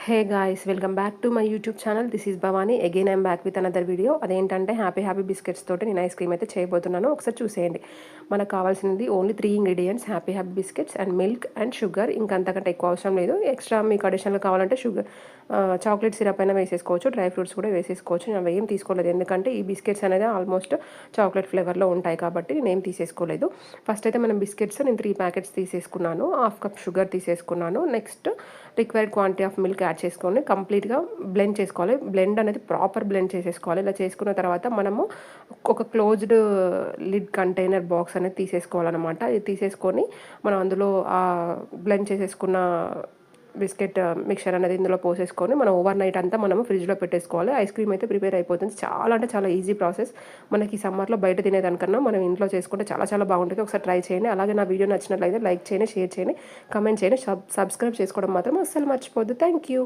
Hey guys, welcome back to my YouTube channel. This is Bhavani. Again I'm back with another video. అదేంటంటే happy biscuits తోటి నేను ice cream అయితే చేయబోతున్నాను. ఒకసారి చూసేయండి. మనకు కావాల్సింది only 3 ingredients, happy biscuits and milk and sugar. ఇంకా అంతకంటే ఎక్కువ అవసరం లేదు. ఎక్స్ట్రా మీకు అడిషనల్ కావాలంటే చాక్లెట్ సిరప్ అయినా వేసేసుకోవచ్చు, డ్రై ఫ్రూట్స్ కూడా వేసేసుకోవచ్చు. నేను ఏం తీసుకోలేదు, ఎందుకంటే ఈ బిస్కెట్స్ అనేది ఆల్మోస్ట్ చాక్లెట్ ఫ్లేవర్లో ఉంటాయి కాబట్టి నేనేం తీసేసుకోలేదు. ఫస్ట్ అయితే మనం బిస్కెట్స్ నేను 3 ప్యాకెట్స్ తీసేసుకున్నాను. హాఫ్ కప్ షుగర్ తీసేసుకున్నాను. Next required quantity of milk add చేసుకొని కంప్లీట్గా బ్లెండ్ చేసుకోవాలి. బ్లెండ్ అనేది ప్రాపర్ బ్లెండ్ చేసేసుకోవాలి. ఇలా చేసుకున్న తర్వాత మనము ఒక క్లోజ్డ్ లిడ్ కంటైనర్ బాక్స్ అనేది తీసేసుకోవాలన్నమాట. ఇది తీసేసుకొని మనం అందులో బ్లెండ్ చేసేసుకున్న బిస్కెట్ మిక్చర్ అనేది ఇందులో పోసేసుకొని మనం ఓవర్ నైట్ అంతా మనము ఫ్రిడ్జ్లో పెట్టేసుకోవాలి. ఐస్ క్రీమ్ అయితే ప్రిపేర్ అయిపోతుంది. చాలా అంటే చాలా ఈజీ ప్రాసెస్. మనకి ఈ సమ్మర్లో బయట తినేదానికన్నా మనం ఇంట్లో చేసుకుంటే చాలా చాలా బాగుంటుంది. ఒకసారి ట్రై చేయండి. అలాగే నా వీడియో నచ్చినట్లయితే లైక్ చేయండి, షేర్ చేయండి, కమెంట్ చేయండి, సబ్స్క్రైబ్ చేసుకోవడం మాత్రం అస్సలు మర్చిపోద్దు. Thank you.